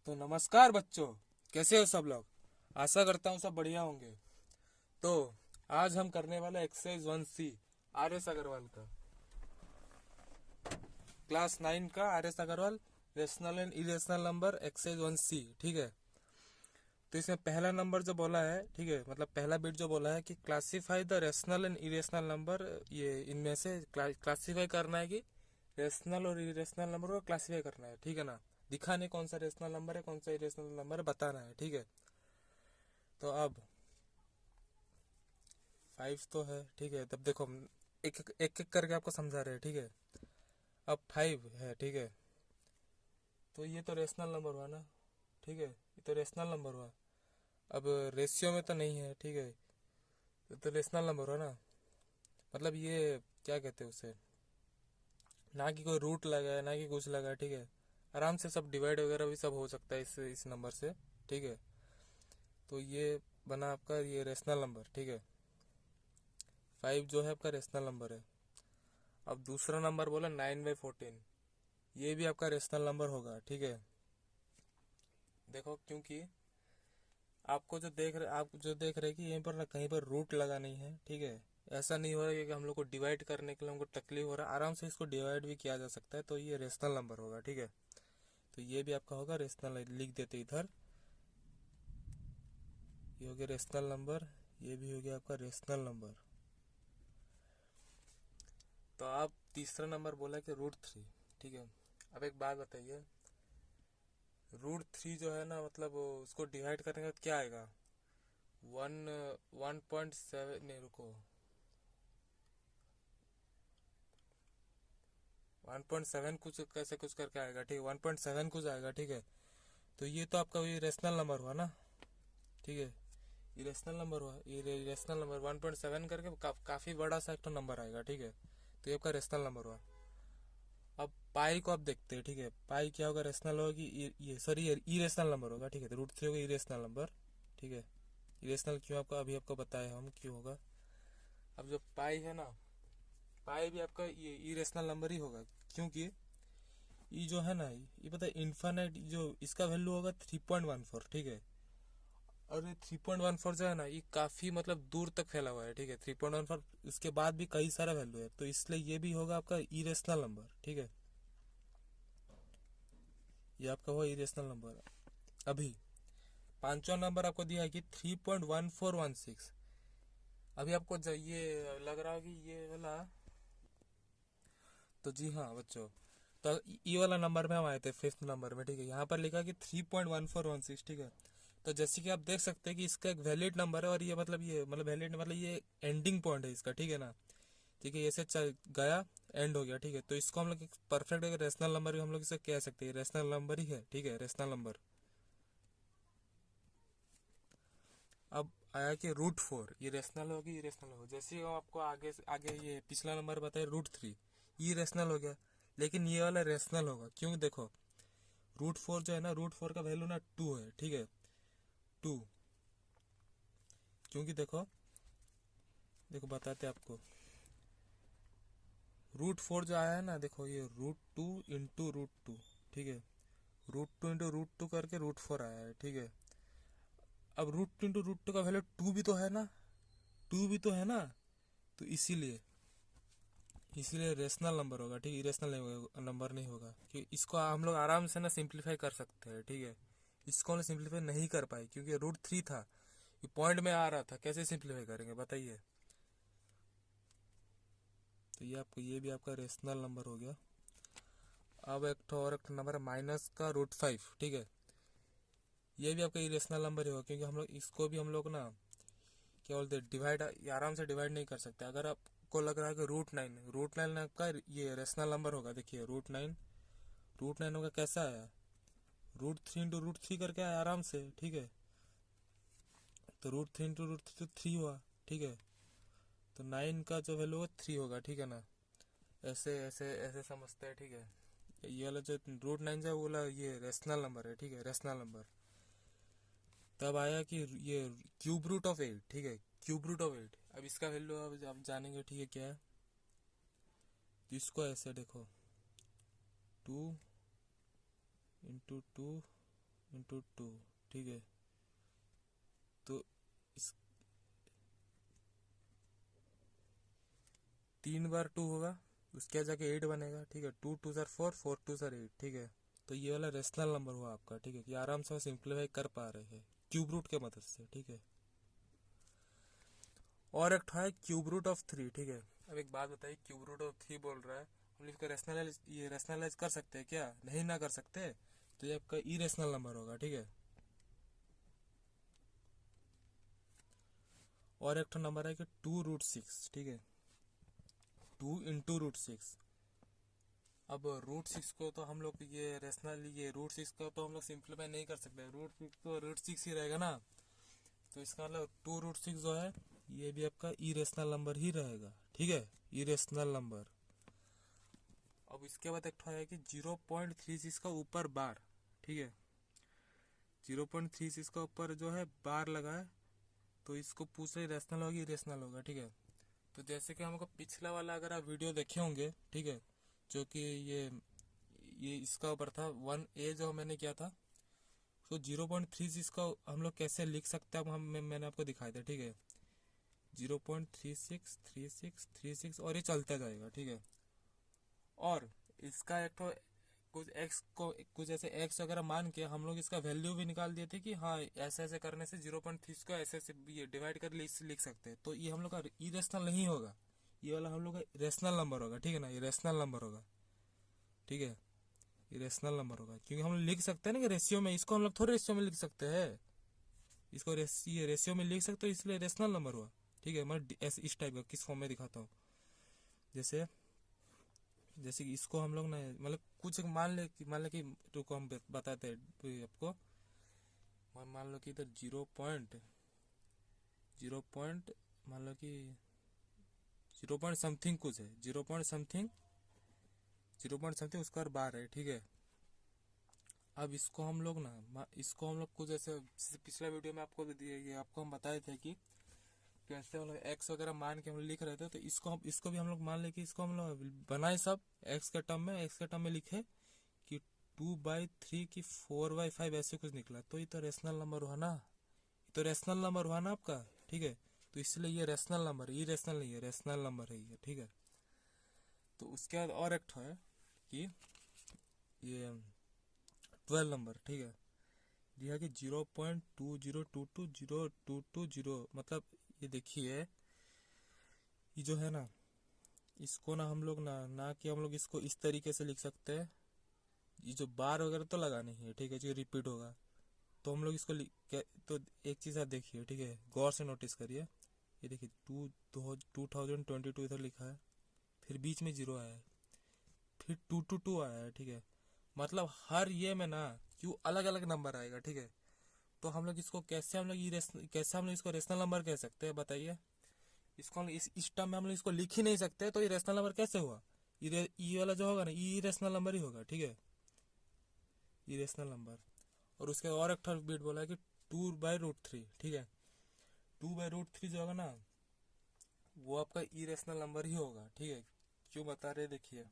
तो नमस्कार बच्चों, कैसे हो सब लोग। आशा करता हूँ सब बढ़िया होंगे। तो आज हम करने वाले exercise 1C are S Agarwal का, क्लास 9 का R S Aggarwal rational and irrational number exercise 1C। ठीक है। तो इसमें पहला नंबर जो बोला है, ठीक है, मतलब पहला बिट जो बोला है कि classify the rational and irrational number, ये इनमें से क्लासीफाई करना है कि रेशनल और इरेशनल नंबर को क्लासीफाई करना है। ठीक है ना। दिखाने कौन सा रेशनल नंबर है कौन सा इरेशनल नंबर है बताना है। ठीक है। तो अब 5 तो है। ठीक है। तब देखो हम एक एक एक करके आपको समझा रहे हैं। ठीक है। अब 5 है। ठीक है। तो ये तो रेशनल नंबर हुआ ना। ठीक है, ये तो रेशनल नंबर हुआ। अब रेशियो में तो नहीं है। ठीक है, ये तो रेशनल नंबर हुआ ना। मतलब ये क्या कहते हैं उसे, ना कि कोई रूट लगा है ना कि कुछ लगा है। ठीक है, आराम से सब डिवाइड वगैरह भी सब हो सकता है इस नंबर से। ठीक है। तो ये बना आपका ये रेशनल नंबर। ठीक है, 5 जो है आपका रेशनल नंबर है। अब दूसरा नंबर बोला 9/14, ये भी आपका रेशनल नंबर होगा। ठीक है। देखो, क्योंकि आप जो देख रहे कि यहीं पर ना कहीं पर रूट लगा नहीं है। ठीक है, ऐसा नहीं हो रहा है कि हम लोग को डिवाइड करने के लिए हमको तकलीफ हो रहा है, आराम से इसको डिवाइड भी किया जा सकता है। तो ये रेशनल नंबर होगा। ठीक है। तो ये भी आपका होगा रेशनल, लिख देते इधर। ये हो गया रेशनल नंबर, ये भी हो गया आपका रेशनल नंबर। तो आप तीसरा नंबर बोला कि √3। ठीक है। अब एक बात बताइए, √3 जो है ना, मतलब उसको डिवाइड करने के बाद क्या आएगा। 1.7 नहीं, रुको, 1.7 कुछ कैसे कुछ करके आएगा। ठीक है, 1.7 कुछ आएगा। ठीक है। तो ये तो आपका ये रेशनल नंबर हुआ ना। ठीक है, ये रेशनल नंबर हुआ, ये रेशनल नंबर 1.7 करके काफी बड़ा सा एक तो नंबर आएगा। ठीक है। तो ये आपका रेशनल नंबर हुआ। अब पाई को आप देखते हैं। ठीक है, पाई क्या होगा, रेशनल होगा कि ये सॉरी ये इरेशनल नंबर होगा। ठीक है, तो √3 होगा इरेशनल नंबर। ठीक है, इरेशनल क्यों आपको अभी आपको बताया हम क्यों होगा। अब जो पाई है ना, पाई भी आपका ये इरेशनल नंबर ही होगा, क्योंकि ये जो है ना, ये पता है इन्फानाइट जो इसका वैल्यू होगा 3.14। ठीक है, और ये 3.14 जो है ना, ये काफी मतलब दूर तक फैला हुआ है। ठीक है, 3.14 उसके बाद भी कई सारा वैल्यू है, तो इसलिए ये भी होगा आपका इरेशनल नंबर। ठीक है, ये आपका हुआ इरेशनल नंबर। अभी पांचवा नंबर आपको दिया है कि 3.1416। अभी आपको ये लग रहा है कि ये वाला, तो जी हाँ बच्चों, तो ये वाला नंबर में हम आए थे 5th नंबर में। ठीक है, यहाँ पर लिखा कि 3.1416। ठीक है, तो जैसे कि आप देख सकते हैं कि इसका एक वैलिड नंबर है, और ये मतलब वैलिड मतलब ये एंडिंग पॉइंट है इसका। ठीक है ना। ठीक है, ऐसे चल गया, एंड हो गया। ठीक है, तो इसको हम लोग परफेक्ट रेशनल नंबर भी हम लोग इसे कह सकते हैं, रेशनल नंबर ही है। ठीक है, रेशनल नंबर। अब आया कि √4, ये रेशनल होगी, ये रेशनल होगा। जैसे ही हम आपको आगे आगे ये पिछला नंबर बताया √3, ये रेशनल हो गया, लेकिन ये वाला रेशनल होगा। क्यों, देखो √4 जो है ना, √4 का वैल्यू ना 2 है। ठीक है, 2, क्योंकि देखो देखो बताते आपको, √4 जो आया है ना, देखो ये √2 इंटू √2। ठीक है, √2 इंटू √2 करके √4 आया है। ठीक है, अब √2 इंटू √2 का वैल्यू 2 भी तो है ना, 2 भी तो है ना, तो इसीलिए इसीलिए रेशनल नंबर होगा। ठीक है, इरेशनल नंबर नहीं होगा, कि इसको हम लोग आराम से ना सिंप्लीफाई कर सकते हैं। ठीक है, इसको हम सिंप्लीफाई नहीं कर पाए क्योंकि √3 था, ये पॉइंट में आ रहा था, कैसे सिंप्लीफाई करेंगे बताइए। तो ये आपको ये भी आपका रेशनल नंबर हो गया। अब एक नंबर है माइनस का √5। ठीक है, ये भी आपका इरेशनल नंबर ही होगा, क्योंकि हम लोग इसको भी हम लोग ना क्या बोलते हैं, डिवाइड आराम से डिवाइड नहीं कर सकते। अगर आपको लग रहा है कि √9 आपका ये रेशनल नंबर होगा, देखिए √9 होगा, कैसा आया, √3 इंटू √3 करके आया आराम से। ठीक है, तो √3 इंटू √3 तो 3 हुआ। ठीक है, तो 9 का जो वैल्यू होगा 3 होगा। ठीक है ना, ऐसे ऐसे ऐसे समझते हैं। ठीक है, ये वाला जो √9 जो है वो वाला ये रेशनल नंबर है। ठीक है, रेशनल नंबर। तब आया कि ये क्यूब रूट ऑफ 8। ठीक है, क्यूब रूट ऑफ 8, अब इसका वैल्यू अब आप जानेंगे। ठीक है, क्या है, तो इसको ऐसे देखो, 2 इंटू 2 इंटू टू, ठीक है। तो इस 3 बार 2 होगा, उसके बाद जाके 8 बनेगा, ठीक है। 2 2 सर 4, 4 2 सर 8, ठीक है। तो ये वाला रेशनल नंबर हुआ आपका, ठीक है, कि आराम से सिंप्लीफाई कर पा रहे हैं क्यूब रूट के मदद से, ठीक है। और एक है क्यूब रूट ऑफ 3, ठीक है। अब एक बात बताइए, क्यूब रूट ऑफ 3 बोल रहा है, हम इसको रेशनलाइज कर सकते हैं क्या? नहीं ना कर सकते, तो ये आपका इरेशनल नंबर होगा, ठीक है। और एक नंबर है कि 2√6, ठीक है, 2 इंटू √6। अब √6 को तो हम लोग ये √6 को तो हम लोग सिंप्लीफाई नहीं कर सकते, √6 तो √6 ही रहेगा ना। तो इसका मतलब 2√6 जो है ये भी आपका इरेशनल नंबर ही रहेगा, ठीक है, इरेशनल नंबर। अब इसके बाद एक है कि 0.36 का ऊपर बार, ठीक है, 0.36 का ऊपर जो है बार लगा है, तो इसको पूछ रहे रेशनल होगी इरेशनल होगा, ठीक है। तो जैसे कि हमको पिछला वाला अगर आप वीडियो देखे होंगे, ठीक है, जो कि ये इसका ऊपर था 1A जो मैंने किया था, तो 0.36 का हम लोग कैसे लिख सकते हैं, अब मैंने आपको दिखाया था, ठीक है। 0.36 36 36 और ये चलता जाएगा, ठीक है। और इसका एक तो कुछ ऐसे एक्स वगैरह मान के हम लोग इसका वैल्यू भी निकाल दिए थे कि हाँ ऐसे ऐसे करने से 0.30 को ऐसे ऐसे ये डिवाइड कर लिख सकते हैं। तो ये हम लोग का इरेशनल नहीं होगा, ये वाला हम लोग का रेशनल नंबर होगा, ठीक है ना, ये रेशनल नंबर होगा, ठीक है, ये रेशनल नंबर होगा। क्योंकि हम लोग लिख सकते हैं ना कि रेशियो में, इसको हम लोग थोड़े रेशियो में लिख सकते हैं, इसको ये रेशियो में लिख सकते हो, इसलिए रेशनल नंबर हुआ, ठीक है। मैं इस टाइप का किस फॉर्म में दिखाता हूँ, जैसे जैसे कि इसको हम लोग ना मतलब कुछ मान ले कि रुको हम बताते हैं आपको। मान लो कि इधर 0 पॉइंट मान लो कि 0 पॉइंट समथिंग कुछ है, 0 पॉइंट समथिंग उसका बार है, ठीक है। अब इसको हम लोग कुछ ऐसे पिछला वीडियो में आपको ये आपको हम बताए थे कि कैसे हम लोग एक्स वगैरह मान के हम लिख रहे थे। तो इसको भी हम लोग मान ले कि इसको हम लोग बनाए सब एक्स के टर्म में लिखे कि 2/3 की 4/5 ऐसे कुछ निकला, तो ये तो रेशनल नंबर हुआ ना, ये तो रेशनल नंबर हुआ ना आपका, ठीक है। तो इसलिए ये रेशनल नंबर, ये रेशनल नहीं है, रेशनल नंबर है ये, ठीक है। तो उसके बाद और एक है कि ये 12 नंबर, ठीक है, दिया कि 0.20220 मतलब ये देखिए, ये जो है ना, इसको ना हम लोग ना कि हम लोग इसको इस तरीके से लिख सकते हैं, ये जो बार वगैरह तो लगा नहीं है, ठीक है, जो रिपीट होगा, तो हम लोग इसको तो एक चीज़ आप देखिए, ठीक है, गौर से नोटिस करिए, ये देखिए 2022 इधर लिखा है, फिर बीच में 0 आया है, फिर 222 आया है, ठीक है। मतलब हर ये में ना क्यों अलग अलग नंबर आएगा, ठीक है। तो हम लोग इसको कैसे हम लोग इसको रेशनल नंबर कह सकते हैं, बताइए। इसको हम इस टर्म में हम लोग इसको लिख ही नहीं सकते, तो ये रेशनल नंबर कैसे हुआ? ये वाला जो होगा ना, ये रेशनल नंबर ही होगा, ठीक है, ये रेशनल नंबर। और उसके और एक थर्ड बिट बोला है कि 2/√3, ठीक है, 2/√3 जो होगा ना वो आपका इरेशनल नंबर ही होगा, ठीक है। क्यों बता रहे, देखिए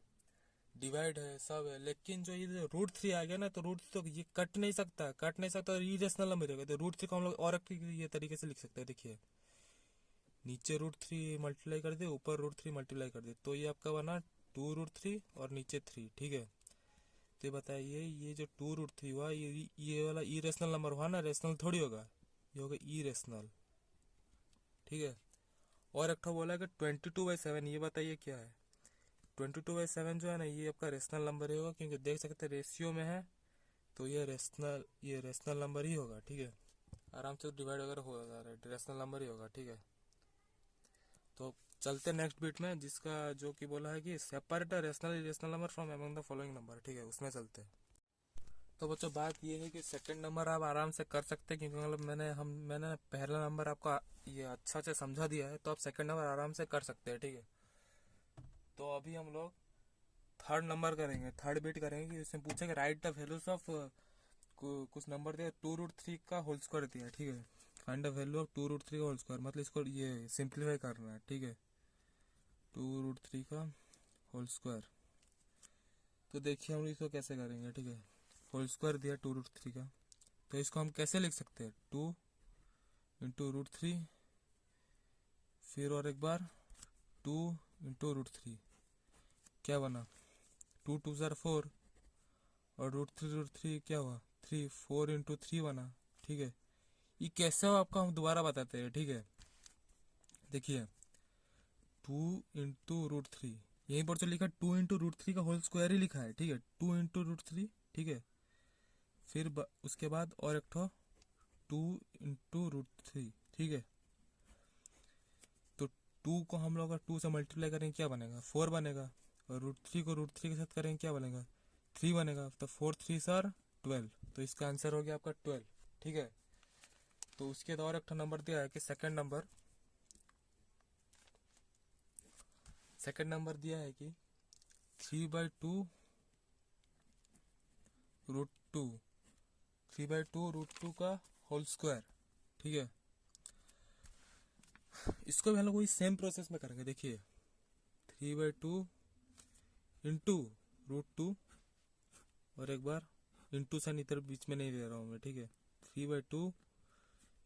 डिवाइड है सब है, लेकिन जो ये √3 आ गया ना, तो √3 तो ये कट नहीं सकता, इरेशनल नंबर होगा। तो √3 को हम लोग और ये तरीके से लिख सकते हैं, देखिए नीचे √3 मल्टीप्लाई कर दे, ऊपर √3 मल्टीप्लाई कर दे, तो ये आपका बना 2√3 और नीचे 3, ठीक है। तो ये बताइए, ये जो 2√3 हुआ, ये वाला इरेशनल नंबर हुआ ना, रेशनल थोड़ी होगा, ये होगा इरेशनल, ठीक है। और एक तो बोला कि 22/7, ये बताइए क्या है? 22/7 जो है ना, ये आपका रेशनल नंबर ही होगा, क्योंकि देख सकते हैं रेशियो में है, तो ये रेशनल नंबर ही होगा, ठीक है। आराम से डिवाइड वगैरह हो जा रहा है, रेशनल नंबर ही होगा, ठीक है। तो चलते नेक्स्ट बीट में, जिसका जो कि बोला है कि separate rational number from among the following number, ठीक है, उसमें चलते हैं। तो बच्चों बात ये है कि सेकंड नंबर आप आराम से कर सकते हैं, क्योंकि मतलब मैंने पहला नंबर आपको ये अच्छा से समझा दिया है, तो आप सेकंड नंबर आराम से कर सकते हैं, ठीक है। तो अभी हम लोग थर्ड नंबर करेंगे, थर्ड बीट करेंगे कि उसमें पूछेगा राइट द वैल्यूज ऑफ कुछ नंबर दिया 2√3 का होल स्क्वायर दिया है, ठीक है। फाइंड द वैल्यू ऑफ 2√3 का होल स्क्वायर, मतलब इसको ये सिंप्लीफाई करना है, ठीक है, 2√3 का होल स्क्वायर। तो देखिए हम इसको कैसे करेंगे, ठीक है। होल स्क्वायर दिया 2√3 का, तो इसको हम कैसे लिख सकते हैं, 2 × √3, फिर और एक बार 2 × √3, क्या बना 2 2 ज़र 4 और √3 क्या हुआ 3, 4 × 3 बना। ठीक है, ये कैसे हो आपका हम दोबारा बताते हैं। ठीक है, देखिए 2 × √3, यहीं पर जो लिखा है 2 × √3 का होल स्क्वायर ही लिखा है। ठीक है, 2 × √3। ठीक है, फिर उसके बाद और एक ठो 2 × √3। ठीक है, तो 2 को हम लोग 2 से मल्टीप्लाई करेंगे क्या बनेगा 4 बनेगा, और √3 को √3 के साथ करेंगे क्या बनेगा 3 बनेगा। तो 4 3 सर 12, तो इसका आंसर हो गया आपका 12। ठीक है, तो उसके बाद और एक नंबर दिया है कि सेकंड नंबर दिया है कि 3/2 √2, 3/2 √2 का होल स्क्वायर। ठीक है, इसको भी हम लोग वही सेम प्रोसेस में करेंगे। देखिए 3/2 इंटू √2, और एक बार इंटू साइन इधर बीच में नहीं दे रहा हूँ मैं। ठीक है, 3/2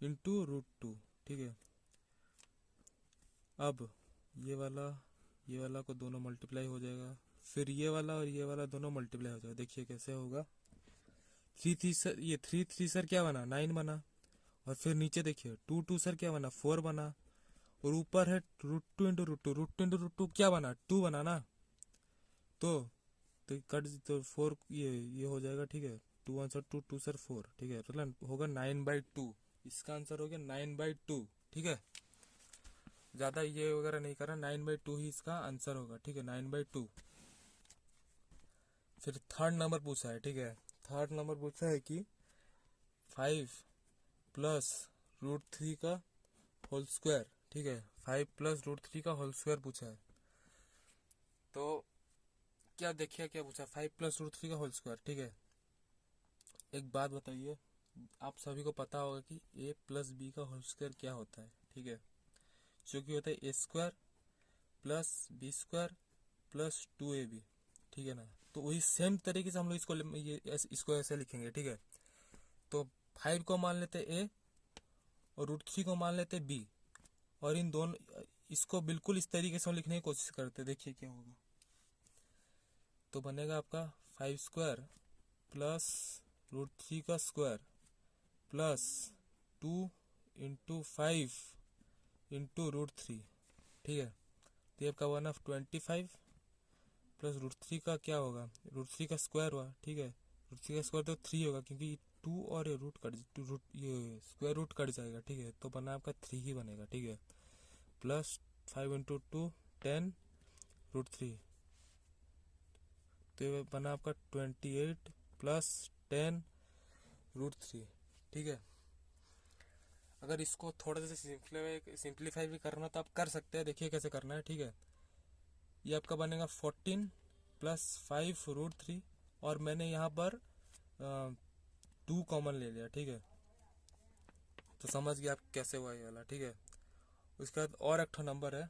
इंटू √2। ठीक है, अब ये वाला को दोनों मल्टीप्लाई हो जाएगा, फिर ये वाला और ये वाला दोनों मल्टीप्लाई हो जाएगा। देखिए कैसे होगा, 3 सर, ये 3 सर क्या बना 9 बना, और फिर नीचे देखिए 2 सर क्या बना 4 बना, और ऊपर है √2 × √2 क्या बना 2 बना ना, तो कट तो 4 ये हो जाएगा। ठीक है, 2 1 सर 2, 2 सर 4। ठीक है, तो होगा 9/2, इसका आंसर हो गया 9/2। ठीक है, ज़्यादा ये वगैरह नहीं करना, 9/2 ही इसका आंसर होगा। ठीक है, 9/2। फिर थर्ड नंबर पूछा है। ठीक है, थर्ड नंबर पूछा है कि 5 + √3 का होल स्क्वायर। ठीक है, 5 + √3 का होल स्क्वायर पूछा है। तो क्या देखिए क्या पूछा, 5 + √3 का होल स्क्वायर। ठीक है, एक बात बताइए, आप सभी को पता होगा कि a + b का होल स्क्वायर क्या होता है। ठीक है, जो कि होता है a² + b² + 2ab। ठीक है ना, तो वही सेम तरीके से हम लोग इसको ऐसे लिखेंगे। ठीक है, तो 5 को मान लेते a और √3 को मान लेते b, और इन दोनों इसको बिल्कुल इस तरीके से हम लिखने की कोशिश करते। देखिए क्या होगा, तो बनेगा आपका 5² + √3 का स्क्वायर प्लस 2 × 5 × √3। ठीक है, तो ये आपका 1/25 प्लस √3 का क्या होगा, √3 का स्क्वायर हुआ। ठीक है, √3 का स्क्वायर तो 3 होगा, क्योंकि 2 और ये स्क्वायर रूट कट जाएगा। ठीक है, तो बना आपका 3 ही बनेगा। ठीक है, प्लस 5 × 2 10 √3, तो ये बना आपका 28 + 10 √3। ठीक है, अगर इसको थोड़ा सा सिंप्लीफाई भी करना तो आप कर सकते हैं। देखिए कैसे करना है। ठीक है, ये आपका बनेगा 14 + 5 √3, और मैंने यहाँ पर 2 कॉमन ले लिया। ठीक है, तो समझ गया आप कैसे हुआ ये वाला। ठीक है, उसके बाद और एक नंबर है,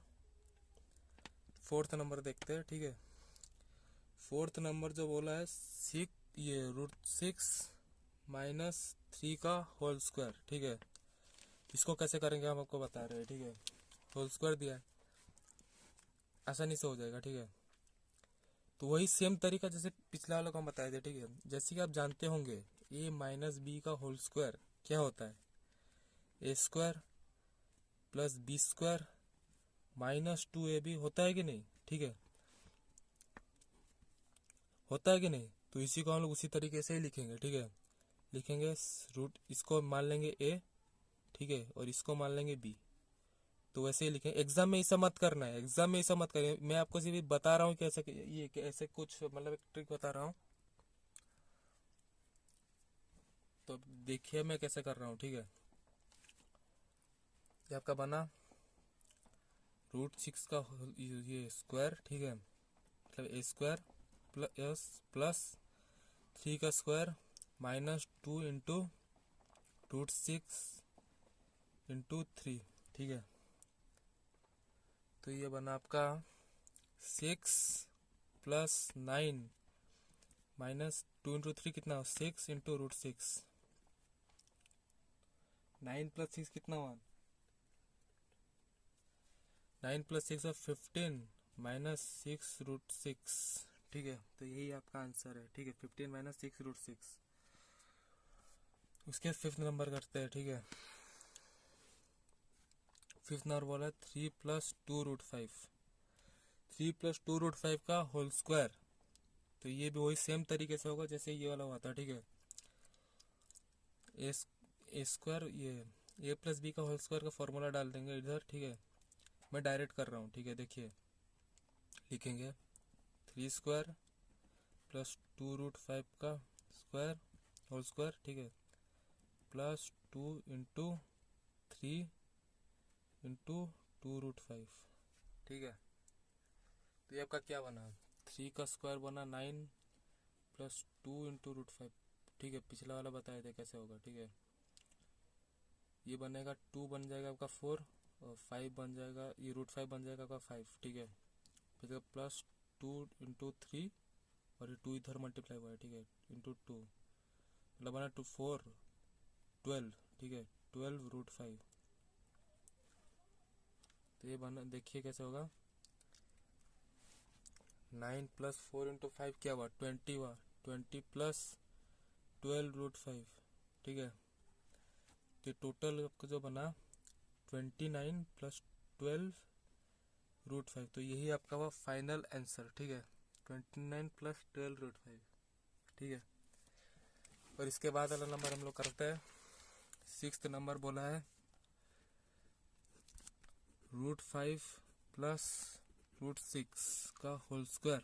फोर्थ नंबर देखते हैं। ठीक है, फोर्थ नंबर जो बोला है 6 - 3 का होल स्क्वायर। ठीक है, इसको कैसे करेंगे हम आपको बता रहे हैं। ठीक है, होल स्क्वायर दिया है, आसानी से हो जाएगा। ठीक है, तो वही सेम तरीका जैसे पिछला वाला को हम बताए थे। ठीक है, जैसे कि आप जानते होंगे a - b का होल स्क्वायर क्या होता है, a² + b² - 2ab होता है कि नहीं। ठीक है, होता है कि नहीं, तो इसी को हम लोग उसी तरीके से ही लिखेंगे। ठीक है, लिखेंगे रूट, इसको मान लेंगे a। ठीक है, और इसको मान लेंगे b, तो वैसे ही लिखेंगे। एग्जाम में ऐसा मत करना है, एग्जाम में ऐसा मत करिए, मैं आपको सिर्फ बता रहा हूँ कि ऐसे कुछ मतलब एक ट्रिक बता रहा हूँ, तो देखिए मैं कैसे कर रहा हूँ। ठीक है, ये आपका बना √6 का ये स्क्वायर। ठीक है, मतलब a² + 3 का स्क्वायर -2 × √6 × 3। ठीक है, तो ये बना आपका 6 + 9 - 2 × 3 कितना 6 × √6, 9 + 6 कितना हुआ? 9 + 6 और 15 -6√6। ठीक है, तो यही आपका आंसर है। ठीक है, 15 - 6√6। उसके 5th नंबर करते हैं। ठीक है, 5th नंबर बोला 3 + 2√5। 3 + 2√5 का होल स्क्वायर। तो ये भी वही सेम तरीके से होगा जैसे ये वाला हुआ था। ठीक है, ए स्क्वायर, ये a + b का होल स्क्वायर का फॉर्मूला डाल देंगे इधर। ठीक है, मैं डायरेक्ट कर रहा हूँ। ठीक है, देखिए लिखेंगे 3² + 2√5 का स्क्वायर होल स्क्वायर। ठीक है, +2 × 3 × 2√5। ठीक है, तो ये आपका क्या बना? 3 का स्क्वायर बना 9 + 2 × √5। ठीक है, पिछला वाला बताए थे कैसे होगा। ठीक है, ये बनेगा 2 बन जाएगा आपका 4 और 5 बन जाएगा, ये √5 बन जाएगा आपका 5। ठीक है, फिर +2 × 3 और ये 2 इधर मल्टीप्लाई हुआ है। ठीक है, × 2 मतलब बना 2 4 12। ठीक है, 12√5। तो ये बना, देखिए कैसे होगा। 9 + 4 × 5 क्या हुआ? 20 हुआ। 20 + 12√5। ठीक है, तो टोटल आपका जो बना 29 + 12√5। तो यही आपका हुआ फाइनल आंसर। ठीक है, 29 + 12√5। ठीक है, और इसके बाद वाला नंबर हम लोग करते हैं। 6th नंबर बोला है √5 + √6 का होल स्क्वायर।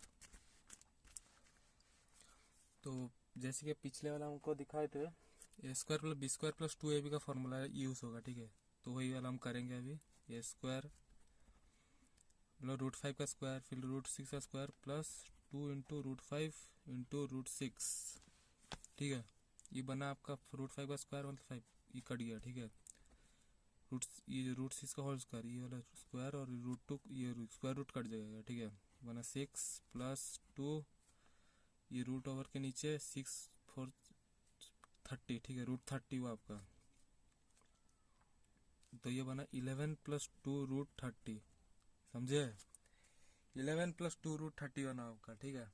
तो जैसे कि पिछले वाला हमको दिखाए थे, a² + b² + 2ab का फॉर्मूला यूज होगा। ठीक है, तो वही वाला हम करेंगे अभी। a² मतलब √5 का स्क्वायर, फिर √6 का स्क्वायर +2 × √5 × √6। ठीक है, ये बना आपका √5 का स्क्वायर मतलब 5, ये कट गया। ठीक है, ये √6 का होल स्क्वायर, ये वाला स्क्वायर और √2, ये स्क्वायर रूट कट जाएगा। ठीक है, बना 6 + 2, ये रूट ओवर के नीचे 6 4 30। ठीक है, √30 हुआ आपका। तो ये बना 11 + 2 √30। समझे? 11 + 2 √30 बना आपका। ठीक है,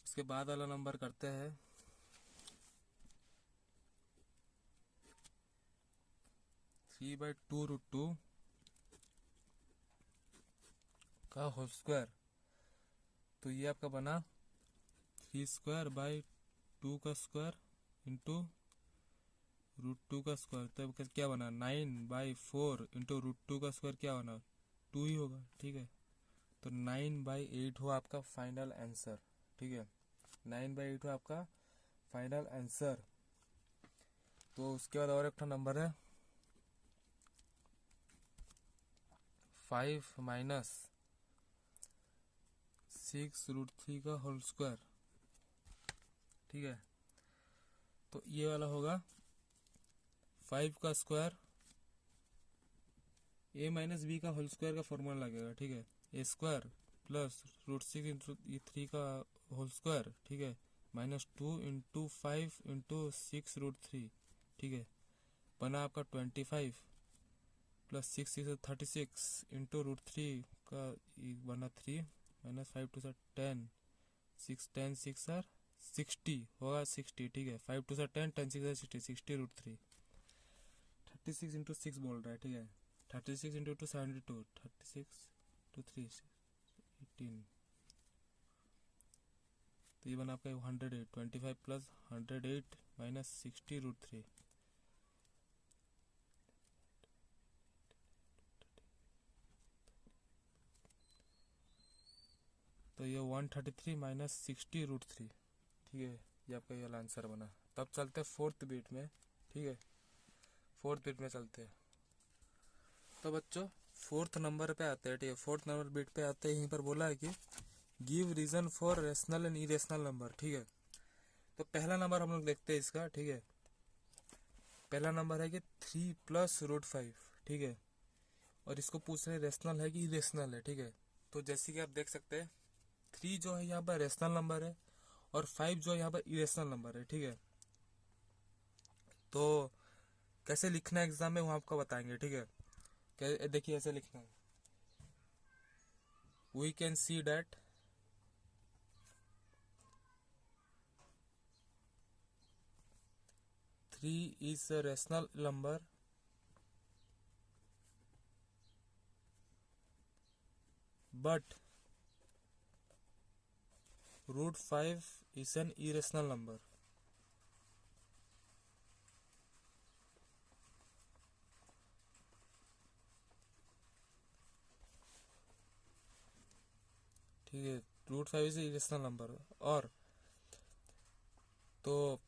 इसके बाद वाला नंबर करते हैं। 3/2 √2 का होल स्क्वायर। तो ये आपका बना 3² / 2 का स्क्वायर इंटू √2 का स्क्वायर। तो क्या बना 9/4 × √2 का स्क्वायर क्या बना 2 ही होगा। ठीक है, तो 9/8 हुआ आपका फाइनल आंसर। ठीक है, 9/8 हुआ आपका फाइनल आंसर। तो उसके बाद और एक नंबर है 5 - 6√3 का होल स्क्वायर। ठीक है, तो ये वाला होगा 5 का स्क्वायर a - b का होल स्क्वायर का फॉर्मूला लगेगा। ठीक है, a² + √6 × 3 का होल स्क्वायर। ठीक है, -2 × 5 × 6√3। ठीक है, बना आपका 25 + 6 6 36 × √3 का बना 3 -5 2 10 6 10 6 60 होगा 60। ठीक है, 5 2 10 10 6 60 60√3। 36 × 6 बोल रहा है। ठीक है, 36 × 2 72, 36 × 3 18। तो ये बना आपका 108। 25 + 108 - 60√3। तो ये 133 - 60√3। ठीक है, ये आपका ये वाला आंसर बना। तब चलते हैं 4th बीट में। ठीक है, 4th बीट में चलते हैं। तो बच्चों 4th नंबर पे आते हैं। ठीक है, 4th नंबर बीट पे आते हैं। यहीं पर बोला है कि give reason for rational and irrational number. ठीक है, तो पहला नंबर हम लोग देखते हैं इसका। ठीक है, पहला नंबर है कि 3 + √5। ठीक है, और इसको पूछ रहे रेशनल है कि इरेशनल है। ठीक है, तो जैसे कि आप देख सकते हैं 3 जो है यहाँ पर रेशनल नंबर है और 5 जो है यहाँ पर इरेशनल नंबर है। ठीक है, तो कैसे लिखना है एग्जाम में वो आपको बताएंगे, ठीक है। देखिए ऐसे लिखना है, we can see that three is a rational number but √5 is an irrational number। ठीक है, √5 इज इरेशनल नंबर। और तो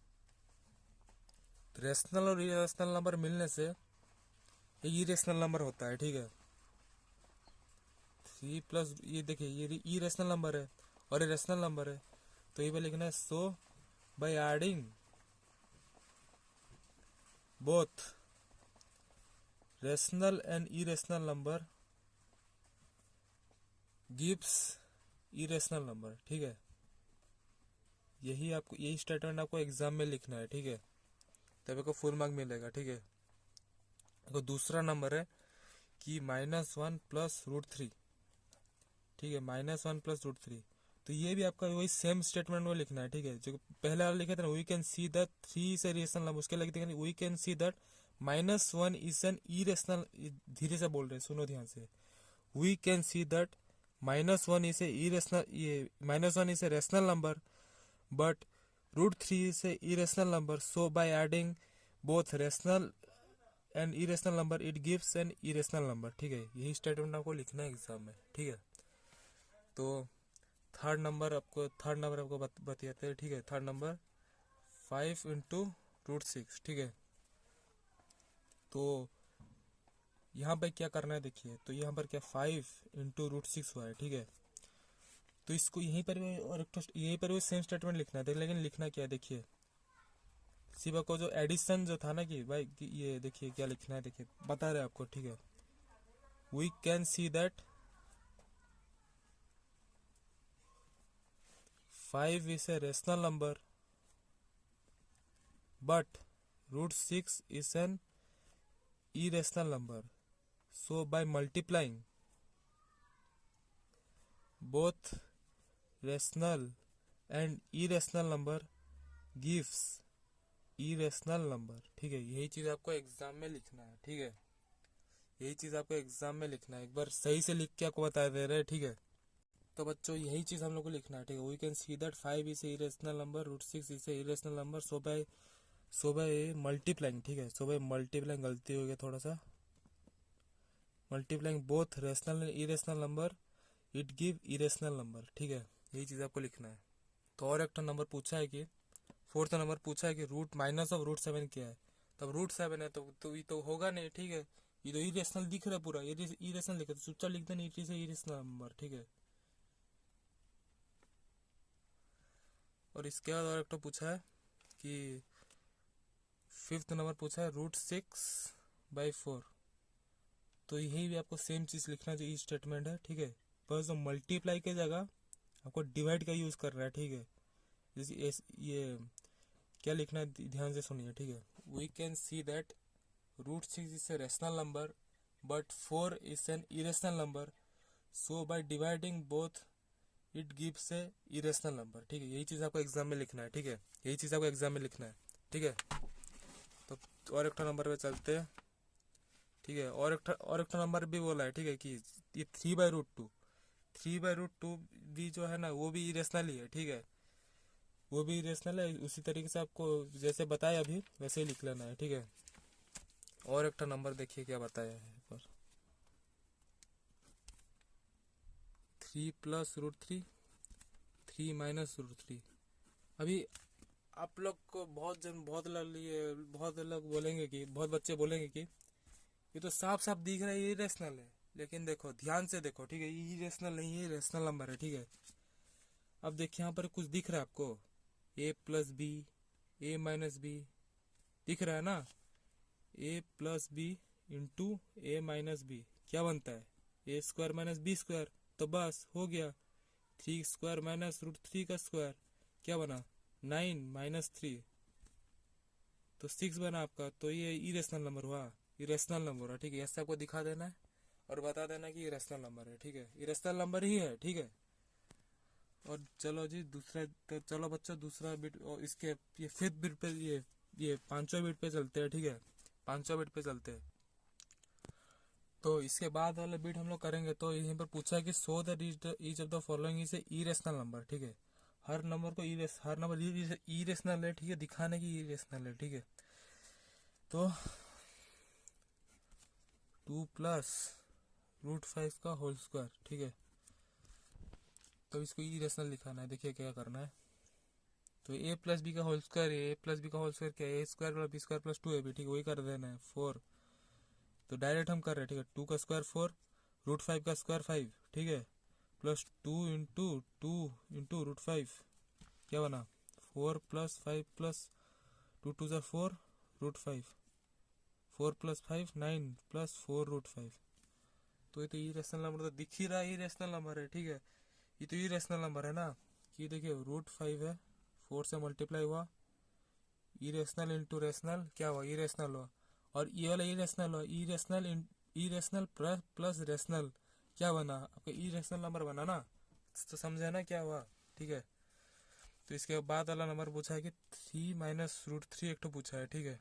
रेशनल और इरेशनल नंबर मिलने से ये इरेशनल नंबर होता है, ठीक है। 3 प्लस ये देखिए ये इरेशनल नंबर है और ये रेशनल नंबर है, तो ये पे लिखना है so by adding both rational and irrational number gives irrational number, ठीक है। यही स्टेटमेंट आपको एग्जाम में लिखना है, ठीक है, तब आपको फुल मार्क मिलेगा, ठीक है। तो दूसरा नंबर है कि -1 प्लस √3, ठीक है, -1 प्लस √3। तो ये भी आपका वही सेम स्टेटमेंट में लिखना है, ठीक है। जो पहले वाला लिखे थे ना, we can see that 3 is a rational number, उसके लिखते हैं we can see that -1 is an irrational. धीरे से बोल रहे हैं, सुनो ध्यान से। We can see that -1 is a irrational, ये -1 is a rational number but √3 is a irrational number, so by adding both rational and irrational number it gives an irrational number, ठीक है। यही स्टेटमेंट आपको लिखना है एग्जाम में, ठीक है। तो थर्ड नंबर आपको बताते हैं, ठीक है। थर्ड नंबर 5 इंटू √6, ठीक है। तो यहाँ पर क्या करना है देखिए, तो यहाँ पर क्या 5 इंटू √6 हुआ है, ठीक है। तो इसको यहीं पर भी और यहीं पर भी सेम स्टेटमेंट लिखना है, लेकिन लिखना क्या है देखिए, सिर्फ आपको जो एडिशन जो था ना कि भाई कि ये देखिए क्या लिखना है, देखिए बता रहे आपको, ठीक है। We can see that 5 is a rational number but √6 is an irrational number, so by multiplying both rational and irrational number gives irrational number, ठीक है। यही चीज आपको एग्जाम में लिखना है, ठीक है। यही चीज आपको एग्जाम में लिखना है, एक बार सही से लिख के आपको बता दे रहे हैं, ठीक है। तो बच्चों यही चीज हम लोग को लिखना है, ठीक है। We can see that 5 is a irrational number, √6 is a irrational number, so by multiplying, ठीक है। सो बाय मल्टीप्लाइंग, गलती हो गया थोड़ा सा, multiplying both rational and irrational number it give irrational number, ठीक है। यही चीज आपको लिखना है। तो और एक नंबर पूछा है कि फोर्थ नंबर पूछा है कि रूट माइनस ऑफ √7 क्या है। तब √7 है तो ये तो होगा नहीं, ठीक है। ये तो इरेशनल दिख रहा है पूरा, इरेशनल लिखा तो चुपचाप लिख देना इट इज इरेशनल नंबर, ठीक है। और इसके बाद और एक तो पूछा है कि फिफ्थ नंबर पूछा है √6/4। तो यही भी आपको सेम चीज लिखना चाहिए, स्टेटमेंट है, ठीक है। बस जो मल्टीप्लाई की जगह आपको डिवाइड का यूज कर रहा है, ठीक है। जैसे ये क्या लिखना है ध्यान से सुनिए, ठीक है। We can see that √6 is a rational number but 4 is an irrational number, so by dividing both it gives a irrational number, ठीक है। यही चीज आपको एग्जाम में लिखना है, ठीक है। यही चीज आपको एग्जाम में लिखना है, ठीक है। तो और एक नंबर पे चलते हैं, ठीक है। और एक नंबर भी बोला है, ठीक है, कि ये 3/√2 भी जो है ना वो भी इरेशनल ही है, ठीक है। वो भी इरेशनल है, उसी तरीके से आपको जैसे बताया अभी वैसे ही लिख लेना है, ठीक है। और एक नंबर देखिए क्या बताया है पर 3 प्लस √3 3 माइनस √3। अभी आप लोग को बहुत लोग बोलेंगे कि बहुत बच्चे बोलेंगे कि ये तो साफ साफ दिख रहा है ये इरेशनल है, लेकिन देखो ध्यान से देखो, ठीक है, ये इरेशनल नहीं है, रेशनल नंबर है, ठीक है। अब देखिए यहाँ पर कुछ दिख रहा है आपको, a+b a-b दिख रहा है ना, a+b इंटू a-b क्या बनता है, a² - b²। तो बस हो गया, 3² - √3 का स्क्वायर क्या बना 9 - 3, तो 6 बना आपका, तो ये इरेशनल नंबर हुआ, इरेशनल नंबर है, ठीक है। ऐसे आपको दिखा देना है और बता देना कि इरेशनल नंबर है, ठीक है, इरेशनल नंबर ही है, ठीक है। और चलो जी दूसरा, तो चलो बच्चों दूसरा बिट, और इसके ये फिफ्थ बिट पे, ये पांचवा बिट पे चलते हैं, ठीक है, पांचवा बिट पे चलते हैं। तो इसके बाद वाला बिट हम लोग करेंगे, तो यहीं पर पूछा है कि so that each of the following is a irrational number, ठीक है। हर नंबर को हर नंबर इरेशनल है, ठीक है, दिखाने की इरेशनल है, ठीक है। तो 2 + √5 का होल स्क्वायर, ठीक है। तो इसको इरेशनल दिखाना है, देखिए क्या करना है। तो a+b का होल स्क्वायर, a+b का होल स्क्वायर क्या है, a² + b² + 2ab, ठीक है, वही कर देना है 4। तो डायरेक्ट हम कर रहे हैं, ठीक है। 2 का स्क्वायर 4, √5 का स्क्वायर 5, ठीक है, प्लस 2 × 2 × √5 क्या बना 4 + 5 + 2 × 2 = 4 √5, 4 + 5 9 + 4 √5। तो ये तो इरेशनल नंबर तो दिख ही रहा है, इरेशनल नंबर है, ठीक है। ये तो इरेशनल नंबर है ना, कि देखिए √5 है, 4 से मल्टीप्लाई हुआ, इरेशनल इंटू रेशनल क्या हुआ, इरेशनल हुआ। और ये वाला इरेशनल हुआ, इरेशनल प्लस रेशनल क्या बना आपका, इरेशनल नंबर बना ना। तो समझे ना क्या हुआ, ठीक है। तो इसके बाद वाला नंबर पूछा है कि 3 - √3 एक तो पूछा है, ठीक है।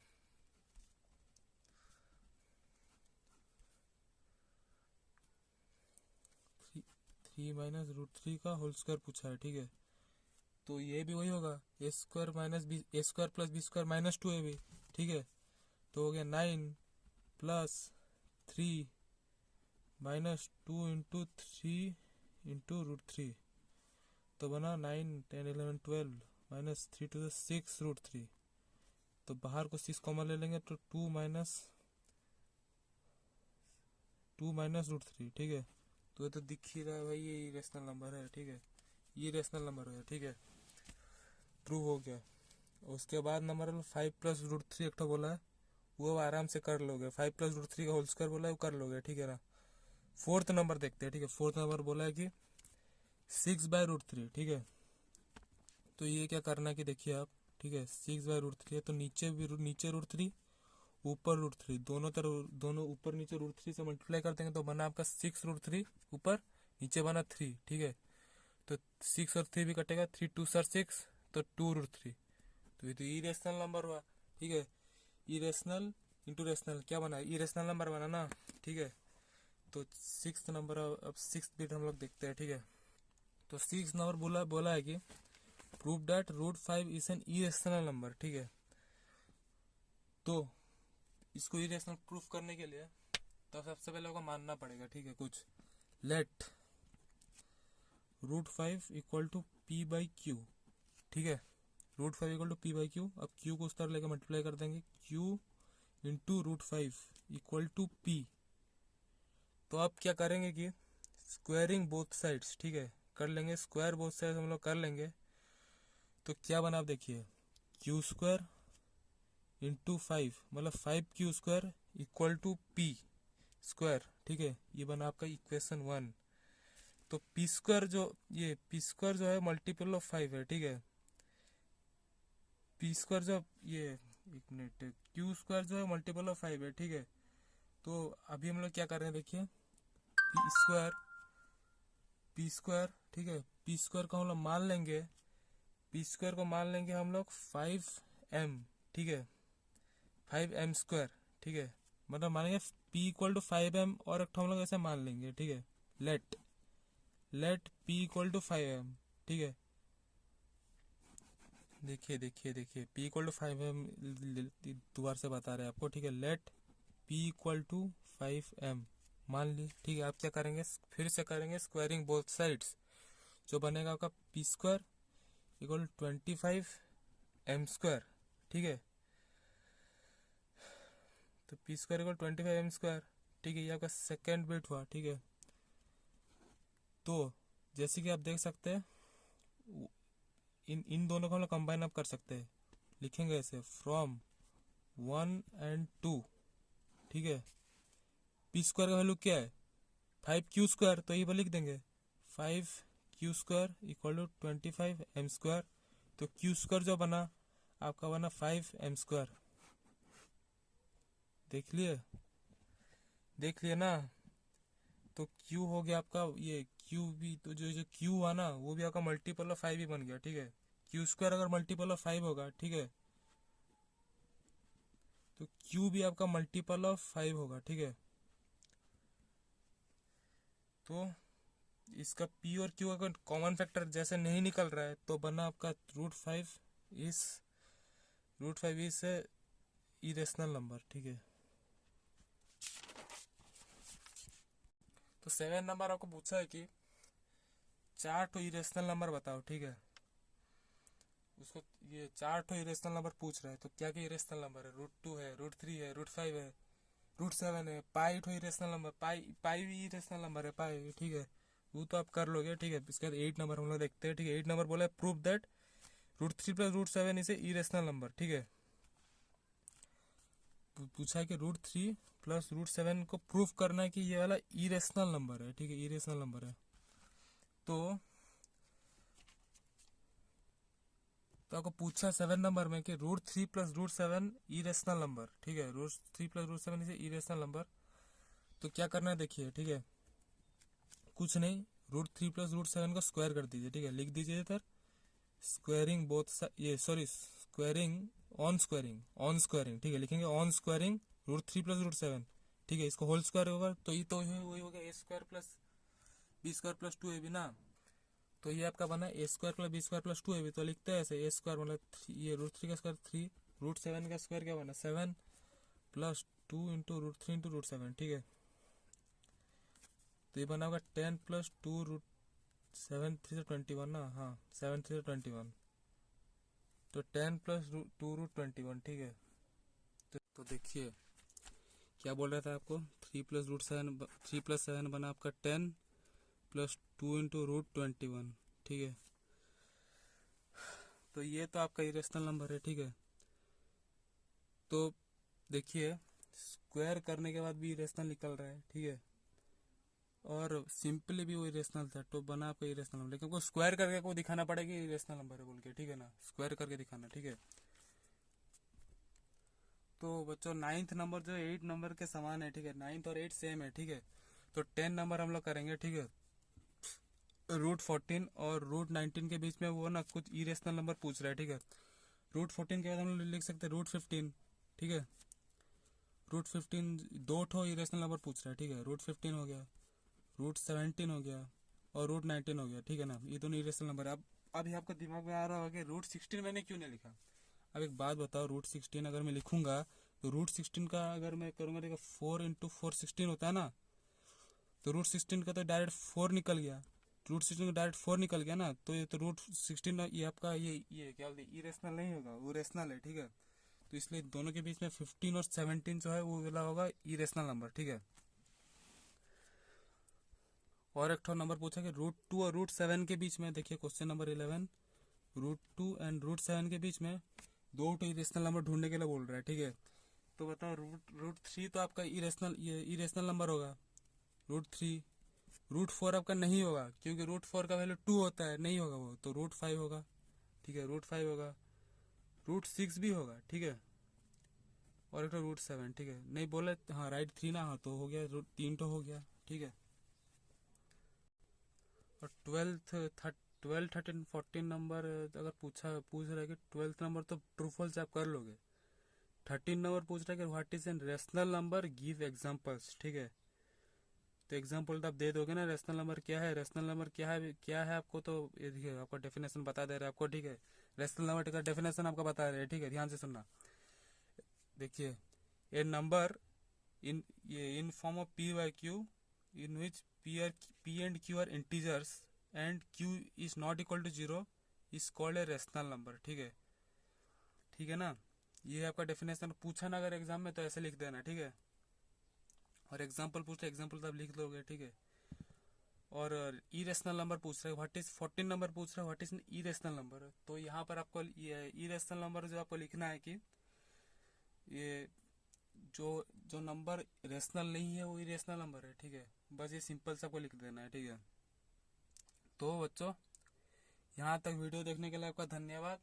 3 - √3 का होल स्क्वायर पूछा है, ठीक है। तो ये भी वही होगा, a² - + b² - 2ab, ठीक है। तो हो गया 9 + 3 - 2 × 3 × √3, तो बना 9 10 11 12 -3 to the 6 √3। तो बाहर को 6 कॉमन ले लेंगे, तो 2 - √3, ठीक है। तो ये तो दिख ही रहा है भाई, ये इरेशनल नंबर है, ठीक है, ये इरेशनल नंबर है, ठीक है, प्रूव हो गया। उसके बाद नंबर 5 + √3 एक तो बोला है, वो आराम से कर लोगे, 5 + √3 का होल स्क्वायर बोला है, वो कर लोगे, ठीक है ना। फोर्थ नंबर देखते हैं, ठीक है। फोर्थ नंबर बोला है कि 6/√3, ठीक है। तो ये क्या करना है कि देखिए आप, ठीक है, 6/√3 है, तो नीचे √3 ऊपर √3, दोनों तरफ, दोनों ऊपर नीचे √3 से मल्टीप्लाई कर देंगे, तो बना आपका 6 √3 ऊपर, नीचे बना 3, ठीक है। तो 6 और 3 भी कटेगा, 3 2 6, तो 2 √3। तो ये तो इरेशनल नंबर हुआ, ठीक है। इरेशनल इंटू रेशनल क्या बना, इरेशनल नंबर बना ना, ठीक है। तो 6th नंबर, अब 6th बिट हम लोग देखते हैं, ठीक है। तो 6th नंबर बोला है कि prove that √5 is an irrational number, ठीक है। तो इसको इरेशनल प्रूफ करने के लिए तो सबसे पहले को मानना पड़ेगा, ठीक है, कुछ लेट √5 = p/q, ठीक है। √5 = p/q। अब q को उस तरह लेकर मल्टीप्लाई कर देंगे, q × √5 = p। तो अब क्या करेंगे कि स्क्वायरिंग बोथ साइड्स, ठीक है, कर लेंगे, स्क्वायर बोथ साइड्स हम लोग कर लेंगे। तो क्या बना आप देखिए, q² × 5 मतलब 5q² = p², ठीक है। ये बना आपका इक्वेशन 1। तो p² जो है मल्टीपल ऑफ 5 है, ठीक है। p² जो ये एक मिनट, q² जो है मल्टीपल ऑफ 5 है, ठीक है। तो अभी हम लोग क्या कर रहे हैं देखिए, p², ठीक है, p² को हम लोग मान लेंगे, p² को मान लेंगे हम लोग 5m, ठीक है, 5m², ठीक है। मतलब मानेंगे p = 5m, और एक हम लोग ऐसे मान लेंगे, ठीक है, लेट p = 5m, ठीक है। देखिए p = 5m, दोबारा से बता रहे हैं आपको, ठीक है। लेट p = 5m मान ली, ठीक है। आप क्या करेंगे, फिर से करेंगे स्क्वायरिंग बोथ साइड्स, जो बनेगा आपका p² = 25m², ठीक है। तो p² = 25m², ठीक है। ये आपका सेकेंड बिट हुआ, ठीक है। तो जैसे कि आप देख सकते हैं, इन दोनों को हम लोग कंबाइन अप कर सकते हैं, लिखेंगे ऐसे फ्रॉम 1 और 2, ठीक है। p² का वैल्यू क्या है 5q², तो ये पर लिख देंगे 5q² = 25m²। तो q² जो बना आपका बना 5m², देख लिए ना। तो क्यू हो गया आपका, ये क्यू भी तो जो जो क्यू हुआ ना वो भी आपका मल्टीपल ऑफ 5 ही बन गया, ठीक है। क्यू स्क्वायर अगर मल्टीपल ऑफ 5 होगा, ठीक है, तो क्यू भी आपका मल्टीपल ऑफ 5 होगा, ठीक है। तो इसका पी और क्यू अगर कॉमन फैक्टर जैसे नहीं निकल रहा है तो बना आपका इस root five is irrational number, ठीक है। तो 7 नंबर आपको पूछा है कि 4 तो इरेशनल नंबर बताओ, ठीक है। उसको ये 4 तो इरेशनल नंबर पूछ रहा है, तो क्या क्या इरेशनल नंबर है? √2 है, √3 है, √5 है, √7 है, पाई तो इरेशनल नंबर, पाई भी इरेशनल नंबर है, पाई, ठीक है। वो तो आप कर लोगे, ठीक है। इसके बाद 8 नंबर हम लोग देखते हैं, ठीक है। 8 नंबर बोला है prove that √3 + √7 is a irrational number, ठीक है। पूछा है कि √3 + √7 को प्रूफ करना है कि ये वाला इरेशनल नंबर है, ठीक है, इरेशनल नंबर है। तो आपको पूछा 7 नंबर में कि √3 + √7 इरेशनल नंबर, ठीक है। √3 + √7 इज इरेशनल नंबर। तो क्या करना है देखिए, ठीक है। कुछ नहीं, √3 + √7 का स्क्वायर कर दीजिए, ठीक है। लिख दीजिए इधर स्क्वायरिंग ऑन स्क्वायरिंग, ठीक है। लिखेंगे ऑन स्क्वायरिंग √3 + √7, ठीक है। इसको होल स्क्वायर होगा तो ये तो वही हो गया a² + b² + 2ab ना। तो ये आपका बना a² + b² + 2ab। तो लिखते हैं ऐसे a² मतलब ये √3 का स्क्वायर 3, √7 का स्क्वायर क्या बना 7 + 2 × √3 × √7, ठीक है। तो ये बना होगा 10 + 2 7 3 21 ना, हाँ 7 3 21, तो 10 + 2 √21, ठीक है। तो देखिए क्या बोल रहा था आपको, 3 + 7 बना आपका 10 + 2 × √21, ठीक है। तो ये तो आपका इरेशनल नंबर है, ठीक है। तो देखिए स्क्वायर करने के बाद भी इरेशनल निकल रहा है, ठीक है, और सिंपली भी वो इरेशनल था, तो बना आपका इरेशनल नंबर। लेकिन स्क्वायर करके को दिखाना पड़ेगा इरेशनल नंबर है बोल के, ठीक है ना, स्क्वायर करके दिखाना, ठीक है। तो बच्चों 9th नंबर जो 8 नंबर के समान है, ठीक है। 9th और 8 सेम है, ठीक है। तो 10 नंबर हम लोग करेंगे, ठीक है। √14 और √19 के बीच में वो ना कुछ इरेशनल नंबर पूछ रहा है, ठीक है। √14 के बाद हम लोग लिख सकते हैं √15, ठीक है। √15 दो ठो इरेशनल नंबर पूछ रहा है, ठीक है। √15 हो गया, √17 हो गया और √19 हो गया, ठीक है ना। ये दोनों इरेशनल नंबर है। अब अभी आपको दिमाग में आ रहा होगा कि √16 मैंने क्यों नहीं लिखा। अब एक बात बताओ, √16 अगर मैं लिखूंगा तो √16 का अगर मैं करूंगा, देखो 4 × 4 16 होता है ना। तो √16 का तो डायरेक्ट 4 निकल गया, √16 का डायरेक्ट 4 निकल गया ना। तो ये तो √16 ये आपका ये क्या बोलते हैं, इरेशनल नहीं होगा, वो रेशनल है, ठीक है। तो इसलिए दोनों के बीच में 15 और 17 जो है वो वाला होगा इरेशनल नंबर, ठीक है। और एक नंबर पूछा कि √2 और √7 के बीच में, देखिए क्वेश्चन नंबर 11, √2 एंड √7 के बीच में दो तो इरेशनल नंबर ढूंढने के लिए बोल रहा है, ठीक है। तो बताओ √3 तो आपका इरेशनल नंबर होगा, √3। √4 आपका नहीं होगा क्योंकि √4 का वैल्यू 2 होता है, नहीं होगा वो, तो √5 होगा, ठीक है। √5 होगा, √6 भी होगा, ठीक है। और एक √7, ठीक है। नहीं बोले हाँ राइट 3 ना, हाँ तो हो गया, 3 तो हो गया, ठीक है। और 12 13 14 नंबर अगर पूछ रहा है कि 12th नंबर तो ट्रू फॉल्स आप कर लोगे। 13 नंबर पूछ रहा है कि what is an rational number, give examples, ठीक है। तो एग्जांपल तो आप दे दोगे ना, रेशनल नंबर क्या है, रेशनल नंबर क्या है आपको, तो ये देखिए आपका डेफिनेशन बता दे रहा है आपको, ठीक है। रेशनल नंबर का डेफिनेशन आपको बता रहे हैं, ठीक है, ध्यान से सुनना। देखिए a number in form of p/q in which p and q are integers and q is not equal to 0 is called a rational number, ठीक है, ठीक है ना। ये आपका डेफिनेशन पूछा ना अगर एग्जाम में तो ऐसे लिख देना, ठीक है। और एग्जाम्पल पूछते एग्जाम्पल तो आप लिख लोगे, ठीक है। और इरेशनल नंबर पूछ रहे व्हाट इज 14 नंबर पूछ रहे what is an irrational number. तो यहाँ पर आपको ये इरेशनल नंबर जो आपको लिखना है कि ये जो जो नंबर रेशनल नहीं है वो इरेशनल नंबर है, ठीक है। बस ये सिंपल सा आपको लिख देना है, ठीक है। तो बच्चों यहाँ तक वीडियो देखने के लिए आपका धन्यवाद।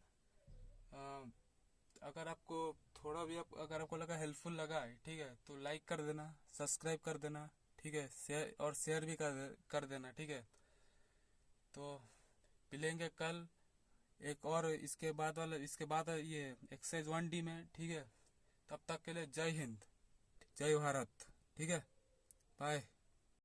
अगर आपको थोड़ा भी आप अगर आपको लगा हेल्पफुल लगा है, ठीक है, तो लाइक कर देना, सब्सक्राइब कर देना, ठीक है, शेयर भी कर देना, ठीक है। तो मिलेंगे कल एक और इसके बाद ये एक्सरसाइज 1D में, ठीक है। तब तक के लिए जय हिंद, जय भारत, ठीक है, बाय।